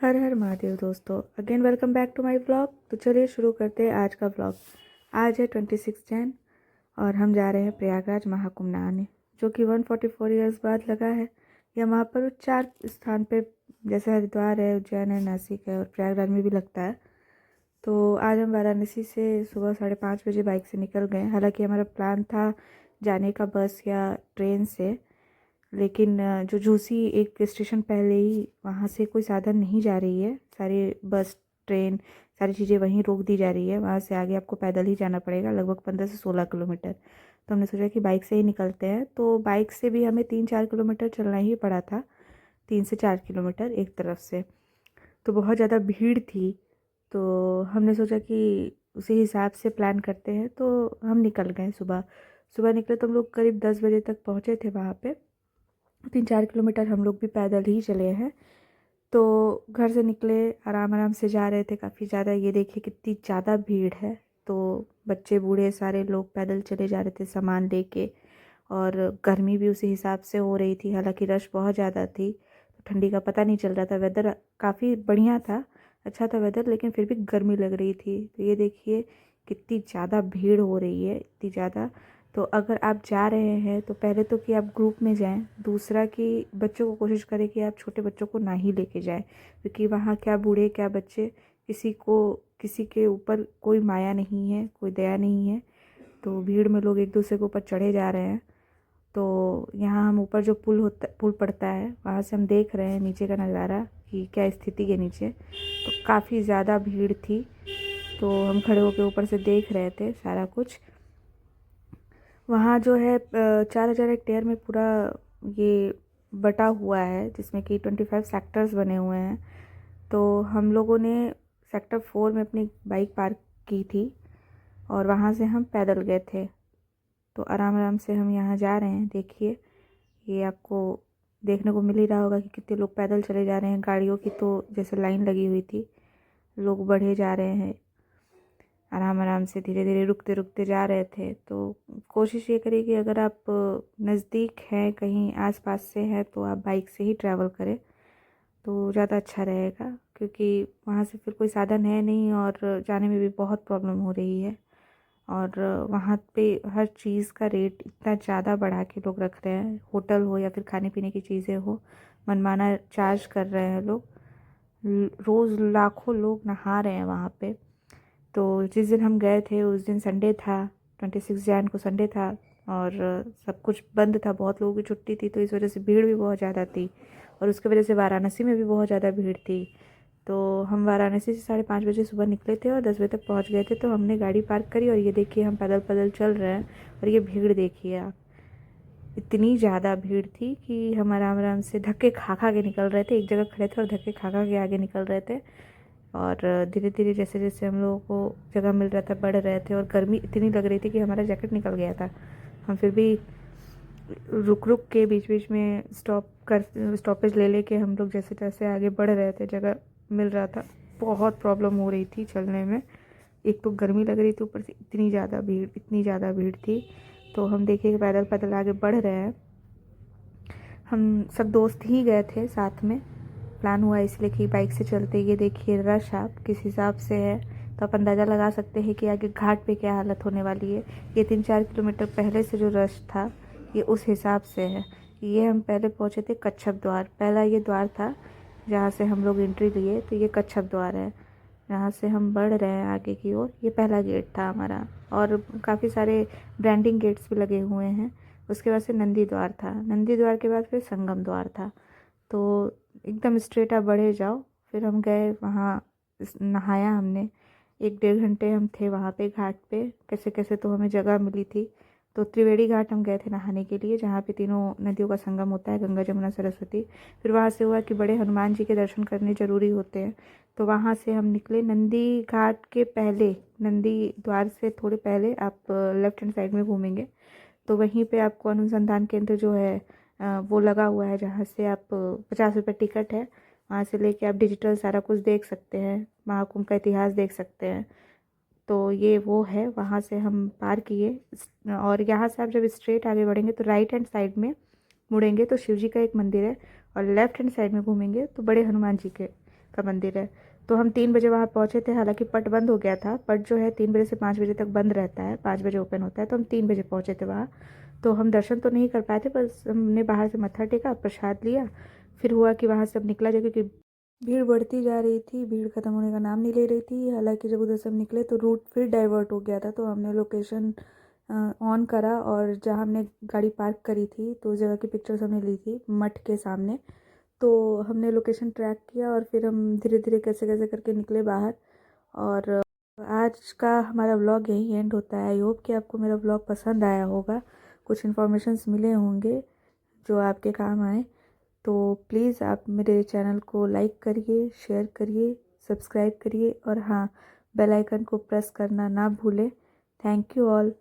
हर हर महादेव दोस्तों, again welcome back to my vlog. तो चलिए शुरू करते हैं आज का व्लॉग। आज है 26 जैन और हम जा रहे हैं प्रयागराज महाकुंभ नहाने, जो कि 144 ईयर्स बाद लगा है। यह महापर्व 4 स्थान पे, जैसे हरिद्वार है, उज्जैन है, नासिक है और प्रयागराज में भी लगता है। तो आज हम वाराणसी से सुबह 5:30 बजे बाइक से निकल गए। हालांकि हमारा प्लान था जाने का बस या ट्रेन से, लेकिन जो झूसी एक स्टेशन पहले ही, वहाँ से कोई साधन नहीं जा रही है। सारी बस, ट्रेन, सारी चीज़ें वहीं रोक दी जा रही है। वहाँ से आगे आपको पैदल ही जाना पड़ेगा, लगभग 15 से 16 किलोमीटर। तो हमने सोचा कि बाइक से ही निकलते हैं। तो बाइक से भी हमें 3-4 किलोमीटर चलना ही पड़ा था, 3 से 4 किलोमीटर एक तरफ से। तो बहुत ज़्यादा भीड़ थी, तो हमने सोचा कि उसी हिसाब से प्लान करते हैं। तो हम निकल गए। सुबह सुबह निकले तो हम लोग करीब 10 बजे तक पहुँचे थे वहाँ पे। 3-4 किलोमीटर हम लोग भी पैदल ही चले हैं। तो घर से निकले, आराम आराम से जा रहे थे। काफ़ी ज़्यादा, ये देखिए कितनी ज़्यादा भीड़ है। तो बच्चे बूढ़े सारे लोग पैदल चले जा रहे थे सामान लेके, और गर्मी भी उसी हिसाब से हो रही थी। हालांकि रश बहुत ज़्यादा थी, तो ठंडी का पता नहीं चल रहा था। वेदर काफ़ी बढ़िया था, अच्छा था वेदर, लेकिन फिर भी गर्मी लग रही थी। तो ये देखिए कितनी ज़्यादा भीड़ हो रही है, इतनी ज़्यादा। तो अगर आप जा रहे हैं तो पहले तो कि आप ग्रुप में जाएं, दूसरा कि बच्चों को कोशिश करें कि आप छोटे बच्चों को ना ही लेके जाएं, क्योंकि वहाँ क्या बूढ़े क्या बच्चे, किसी के ऊपर कोई माया नहीं है, कोई दया नहीं है। तो भीड़ में लोग एक दूसरे के ऊपर चढ़े जा रहे हैं। तो यहाँ हम ऊपर जो पुल पड़ता है, वहाँ से हम देख रहे हैं नीचे का नज़ारा कि क्या स्थिति है नीचे। तो काफ़ी ज़्यादा भीड़ थी। तो हम खड़े होकर ऊपर से देख रहे थे सारा कुछ। वहाँ जो है 4000 हेक्टेयर में पूरा ये बटा हुआ है, जिसमें कि 25 सेक्टर्स बने हुए हैं। तो हम लोगों ने सेक्टर 4 में अपनी बाइक पार्क की थी और वहाँ से हम पैदल गए थे। तो आराम आराम से हम यहाँ जा रहे हैं। देखिए, ये आपको देखने को मिल ही रहा होगा कि कितने लोग पैदल चले जा रहे हैं। गाड़ियों की तो जैसे लाइन लगी हुई थी, लोग बढ़े जा रहे हैं। आराम आराम से धीरे धीरे रुकते रुकते जा रहे थे। तो कोशिश ये करिए कि अगर आप नज़दीक हैं, कहीं आसपास से हैं, तो आप बाइक से ही ट्रैवल करें तो ज़्यादा अच्छा रहेगा, क्योंकि वहाँ से फिर कोई साधन है नहीं और जाने में भी बहुत प्रॉब्लम हो रही है। और वहाँ पे हर चीज़ का रेट इतना ज़्यादा बढ़ा के लोग रख रहे हैं। होटल हो या फिर खाने पीने की चीज़ें हो, मनमाना चार्ज कर रहे हैं लोग। रोज़ लाखों लोग नहा रहे हैं वहाँ पे। तो जिस दिन हम गए थे उस दिन संडे था, 26 जैन को संडे था, और सब कुछ बंद था, बहुत लोगों की छुट्टी थी। तो इस वजह से भीड़ भी बहुत ज़्यादा थी, और उसकी वजह से वाराणसी में भी बहुत ज़्यादा भीड़ थी। तो हम वाराणसी से 5:30 बजे सुबह निकले थे और 10 बजे तक पहुंच गए थे। तो हमने गाड़ी पार्क करी और ये देखिए हम पैदल पैदल चल रहे हैं। और ये भीड़ देखिए आप, इतनी ज़्यादा भीड़ थी कि हम आराम आराम से धक्के खा खा के निकल रहे थे। एक जगह खड़े थे और धक्के खा खा के आगे निकल रहे थे। और धीरे धीरे जैसे जैसे हम लोगों को जगह मिल रहा था बढ़ रहे थे, और गर्मी इतनी लग रही थी कि हमारा जैकेट निकल गया था। हम फिर भी रुक रुक के बीच बीच में स्टॉपेज ले लेके हम लोग जैसे तैसे आगे बढ़ रहे थे, जगह मिल रहा था। बहुत प्रॉब्लम हो रही थी चलने में। एक तो गर्मी लग रही थी, ऊपर से इतनी ज़्यादा भीड़ थी। तो हम देखिए पैदल पैदल आगे बढ़ रहे हैं। हम सब दोस्त ही गए थे साथ में, प्लान हुआ इसलिए कि बाइक से चलते। ये देखिए रश आप किस हिसाब से है, तो आप अंदाज़ा लगा सकते हैं कि आगे घाट पे क्या हालत होने वाली है। ये 3-4 किलोमीटर पहले से जो रश था, ये उस हिसाब से है। ये हम पहले पहुँचे थे कच्छप द्वार, पहला ये द्वार था जहाँ से हम लोग एंट्री लिए। तो ये कच्छप द्वार है, यहाँ से हम बढ़ रहे हैं आगे की ओर। ये पहला गेट था हमारा, और काफ़ी सारे ब्रांडिंग गेट्स भी लगे हुए हैं। उसके बाद से नंदी द्वार था, नंदी द्वार के बाद फिर संगम द्वार था। तो एकदम स्ट्रेट आप बढ़े जाओ। फिर हम गए वहाँ, नहाया हमने। 1-1.5 घंटे हम थे वहाँ पे घाट पे, कैसे कैसे तो हमें जगह मिली थी। तो त्रिवेणी घाट हम गए थे नहाने के लिए, जहाँ पे तीनों नदियों का संगम होता है, गंगा जमुना सरस्वती। फिर वहाँ से हुआ कि बड़े हनुमान जी के दर्शन करने ज़रूरी होते हैं। तो वहाँ से हम निकले नंदी घाट के पहले, नंदी द्वार से थोड़े पहले आप लेफ्ट हैंड साइड में घूमेंगे तो वहीं पे आपको अनुसंधान केंद्र जो है वो लगा हुआ है, जहाँ से आप 50 रुपये टिकट है, वहाँ से लेके आप डिजिटल सारा कुछ देख सकते हैं, महाकुंभ का इतिहास देख सकते हैं। तो ये वो है, वहाँ से हम पार किए। और यहाँ से आप जब स्ट्रेट आगे बढ़ेंगे तो राइट हैंड साइड में मुड़ेंगे तो शिव जी का एक मंदिर है, और लेफ्ट हैंड साइड में घूमेंगे तो बड़े हनुमान जी के का मंदिर है। तो हम 3 बजे वहाँ पहुँचे थे, हालांकि पट बंद हो गया था। पट जो है 3 बजे से 5 बजे तक बंद रहता है, 5 बजे ओपन होता है। तो हम 3 बजे पहुँचे थे वहाँ। तो हम दर्शन तो नहीं कर पाए थे, बस हमने बाहर से मत्था टेका, प्रसाद लिया। फिर हुआ कि वहाँ से अब निकला जाए, क्योंकि भीड़ बढ़ती जा रही थी, भीड़ ख़त्म होने का नाम नहीं ले रही थी। हालांकि जब उधर से हम निकले तो रूट फिर डाइवर्ट हो गया था। तो हमने लोकेशन ऑन करा और जहाँ हमने गाड़ी पार्क करी थी तो उस जगह की पिक्चर्स हमने ली थी मठ के सामने। तो हमने लोकेशन ट्रैक किया और फिर हम धीरे धीरे कैसे कैसे करके निकले बाहर। और आज का हमारा व्लॉग यहीं एंड होता है। आई होप कि आपको मेरा व्लॉग पसंद आया होगा, कुछ इन्फॉर्मेशंस मिले होंगे जो आपके काम आए। तो प्लीज़ आप मेरे चैनल को लाइक करिए, शेयर करिए, सब्सक्राइब करिए और हाँ, बेल आइकन को प्रेस करना ना भूलें। Thank you all.